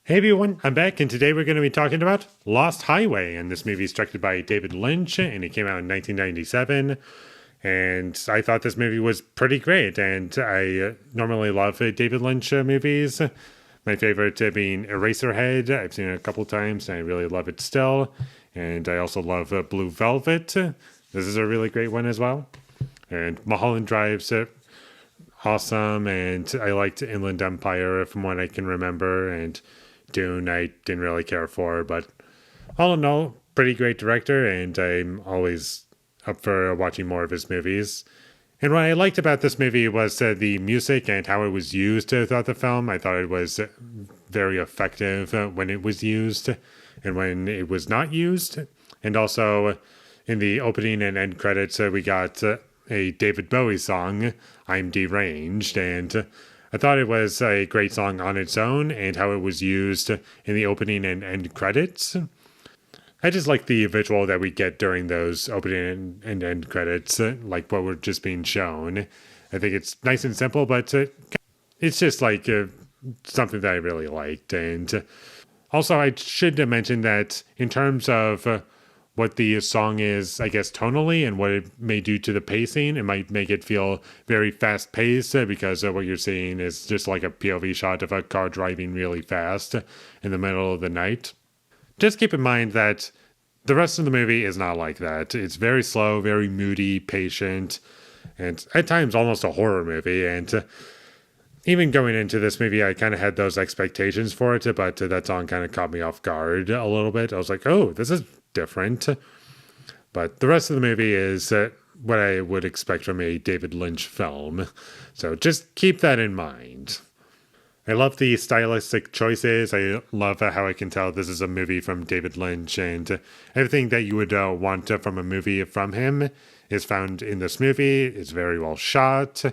Hey everyone, I'm back, and today we're going to be talking about Lost Highway. And this movie is directed by David Lynch, and it came out in 1997. And I thought this movie was pretty great, and I normally love David Lynch movies. My favorite being Eraserhead. I've seen it a couple times, and I really love it still. And I also love Blue Velvet. This is a really great one as well. And Mulholland Drive's awesome, and I liked Inland Empire from what I can remember, and Dune I didn't really care for, but all in all, pretty great director, and I'm always up for watching more of his movies. And what I liked about this movie was the music and how it was used throughout the film. I thought it was very effective when it was used and when it was not used. And also in the opening and end credits, we got a David Bowie song, I'm Deranged, and I thought it was a great song on its own and how it was used in the opening and end credits. I just like the visual that we get during those opening and end credits, like what we're just being shown. I think it's nice and simple, but it's just like something that I really liked. And also, I should mention that in terms of what the song is, I guess, tonally and what it may do to the pacing. It might make it feel very fast paced because what you're seeing is just like a POV shot of a car driving really fast in the middle of the night. Just keep in mind that the rest of the movie is not like that. It's very slow, very moody, patient, and at times almost a horror movie. And even going into this movie, I kind of had those expectations for it, but that song kind of caught me off guard a little bit. I was like, oh, this is different. But the rest of the movie is what I would expect from a David Lynch film. So just keep that in mind. I love the stylistic choices. I love how I can tell this is a movie from David Lynch, and everything that you would want from a movie from him is found in this movie. It's very well shot,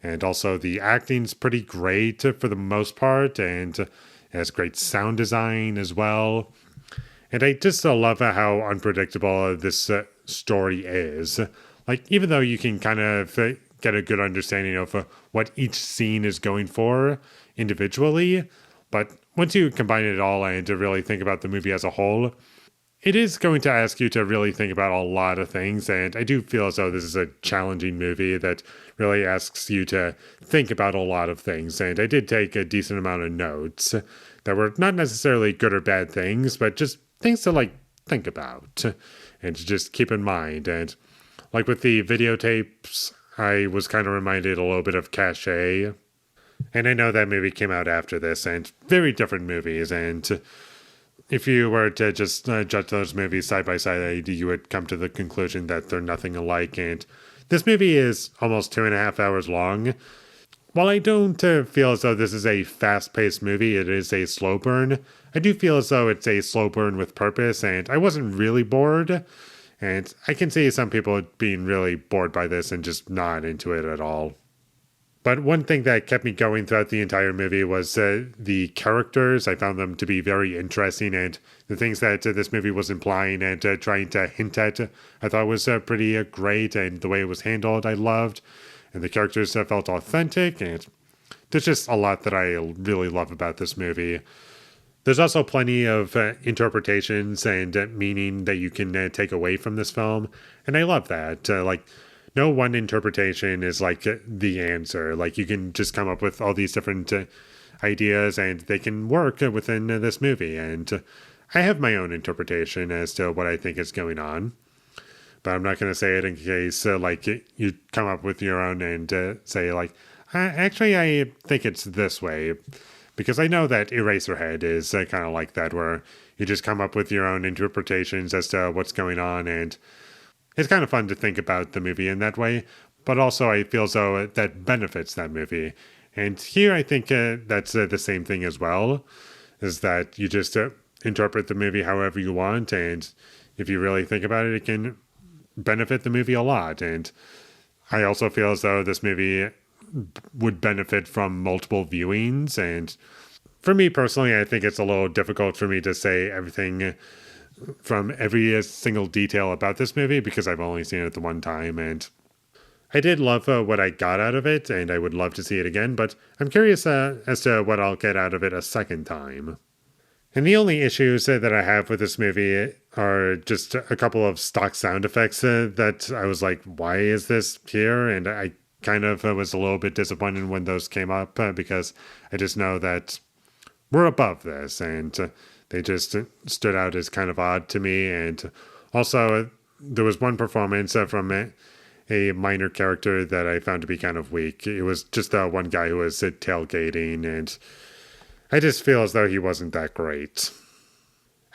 and also the acting's pretty great for the most part, and it has great sound design as well. And I just love how unpredictable this story is. Like, even though you can kind of get a good understanding of what each scene is going for individually, but once you combine it all and to really think about the movie as a whole, it is going to ask you to really think about a lot of things. And I do feel as though this is a challenging movie that really asks you to think about a lot of things. And I did take a decent amount of notes that were not necessarily good or bad things, but just things to like think about and to just keep in mind. And like with the videotapes, I was kind of reminded a little bit of Cachet. And I know that movie came out after this, and very different movies. And if you were to just judge those movies side by side, you would come to the conclusion that they're nothing alike. And this movie is almost 2.5 hours long. While I don't feel as though this is a fast-paced movie, it is a slow burn. I do feel as though it's a slow burn with purpose, and I wasn't really bored. And I can see some people being really bored by this and just not into it at all. But one thing that kept me going throughout the entire movie was the characters. I found them to be very interesting, and the things that this movie was implying and trying to hint at, I thought was pretty great, and the way it was handled, I loved. And the characters felt authentic, and there's just a lot that I really love about this movie. There's also plenty of interpretations and meaning that you can take away from this film, and I love that. No one interpretation is like the answer. Like, you can just come up with all these different ideas, and they can work within this movie. And I have my own interpretation as to what I think is going on, but I'm not going to say it in case you come up with your own and say actually I think it's this way, because I know that Eraserhead is kind of like that, where you just come up with your own interpretations as to what's going on, and it's kind of fun to think about the movie in that way, but also I feel as though that benefits that movie. And here I think that's the same thing as well, is that you just interpret the movie however you want, and if you really think about it, it can benefit the movie a lot. And I also feel as though this movie would benefit from multiple viewings, and for me personally, I think it's a little difficult for me to say everything from every single detail about this movie because I've only seen it the one time, and I did love what I got out of it, and I would love to see it again, but I'm curious as to what I'll get out of it a second time. And the only issues that I have with this movie are just a couple of stock sound effects that I was like, why is this here? And I kind of was a little bit disappointed when those came up because I just know that we're above this, and they just stood out as kind of odd to me. And also, there was one performance from a minor character that I found to be kind of weak. It was just one guy who was tailgating, and I just feel as though he wasn't that great.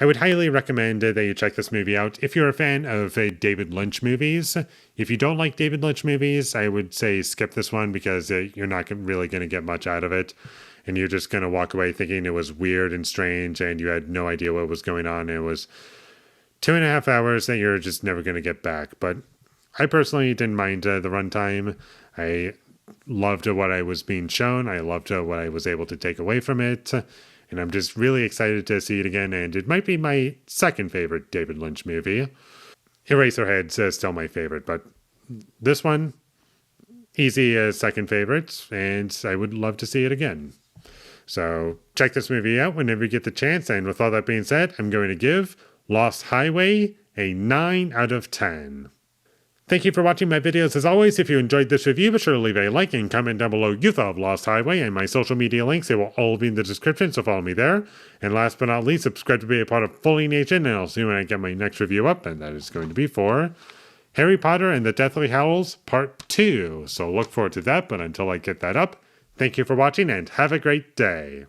I would highly recommend that you check this movie out if you're a fan of David Lynch movies. If you don't like David Lynch movies, I would say skip this one because you're not really going to get much out of it. And you're just going to walk away thinking it was weird and strange and you had no idea what was going on. It was 2.5 hours that you're just never going to get back. But I personally didn't mind the runtime. I loved what I was being shown. I loved what I was able to take away from it. And I'm just really excited to see it again. And it might be my second favorite David Lynch movie. Eraserhead's still my favorite, but this one, easy second favorite. And I would love to see it again. So check this movie out whenever you get the chance. And with all that being said, I'm going to give Lost Highway a 9 out of 10. Thank you for watching my videos. As always, if you enjoyed this review, be sure to leave a like and comment down below you thought of Lost Highway, and my social media links, they will all be in the description, so follow me there. And last but not least, subscribe to be a part of Foley Nation, and I'll see you when I get my next review up, and that is going to be for Harry Potter and the Deathly Hallows Part 2. So look forward to that, but until I get that up, thank you for watching, and have a great day.